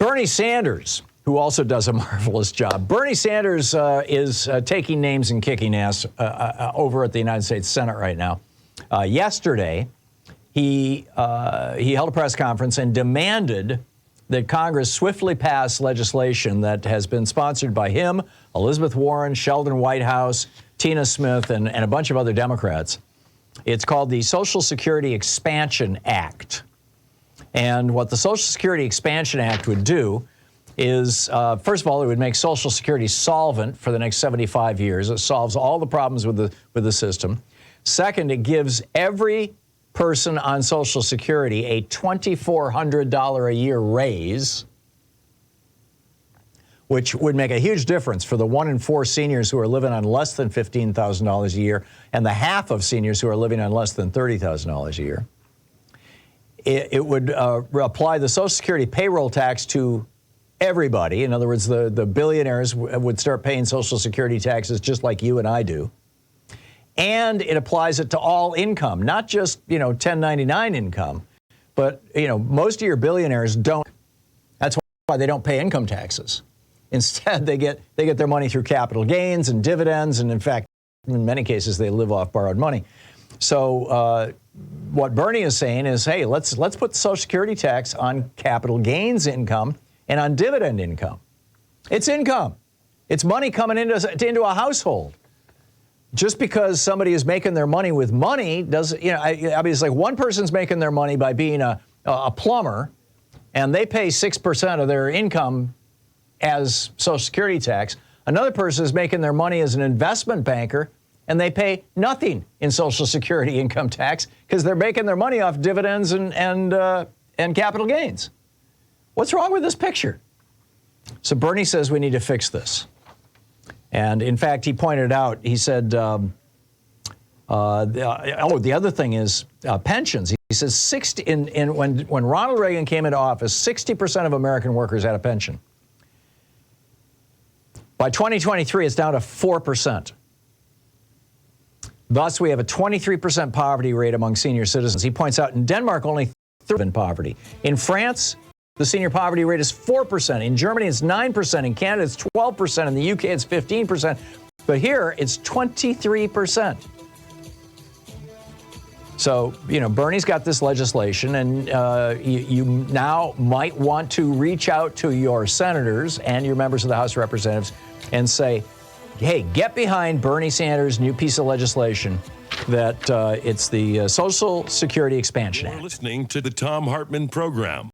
Bernie Sanders, who also does a marvelous job. Bernie Sanders is taking names and kicking ass over at the United States Senate right now. Yesterday, he held a press conference and demanded that Congress swiftly pass legislation that has been sponsored by him, Elizabeth Warren, Sheldon Whitehouse, Tina Smith, and a bunch of other Democrats. It's called the Social Security Expansion Act. And what the Social Security Expansion Act would do is, first of all, it would make Social Security solvent for the next 75 years. It solves all the problems with the system. Second, it gives every person on Social Security a $2,400 a year raise, which would make a huge difference for the 1 in 4 seniors who are living on less than $15,000 a year and the half of seniors who are living on less than $30,000 a year. It would apply the Social Security payroll tax to everybody. In other words, the billionaires would start paying Social Security taxes just like you and I do. And it applies it to all income, not just, 1099 income, but, most of your billionaires don't. That's why they don't pay income taxes. Instead, they get their money through capital gains and dividends. And in fact, in many cases, they live off borrowed money. So what Bernie is saying is, hey, let's put the Social Security tax on capital gains income and on dividend income. It's income. It's money coming into a household. Just because somebody is making their money with money doesn't, it's like one person's making their money by being a plumber, and they pay 6% of their income as Social Security tax. Another person is making their money as an investment banker, and they pay nothing in Social Security income tax because they're making their money off dividends and capital gains. What's wrong with this picture? So Bernie says we need to fix this. And in fact, he pointed out, he said, the other thing is pensions. He says when Ronald Reagan came into office, 60% of American workers had a pension. By 2023, it's down to 4%. Thus, we have a 23% poverty rate among senior citizens. He points out in Denmark, only 3% in poverty. In France, the senior poverty rate is 4%. In Germany, it's 9%. In Canada, it's 12%. In the UK, it's 15%. But here, it's 23%. So, Bernie's got this legislation, and you now might want to reach out to your senators and your members of the House of Representatives and say, hey, get behind Bernie Sanders' new piece of legislation that it's the Social Security Expansion Act. You're listening to the Thom Hartmann Program.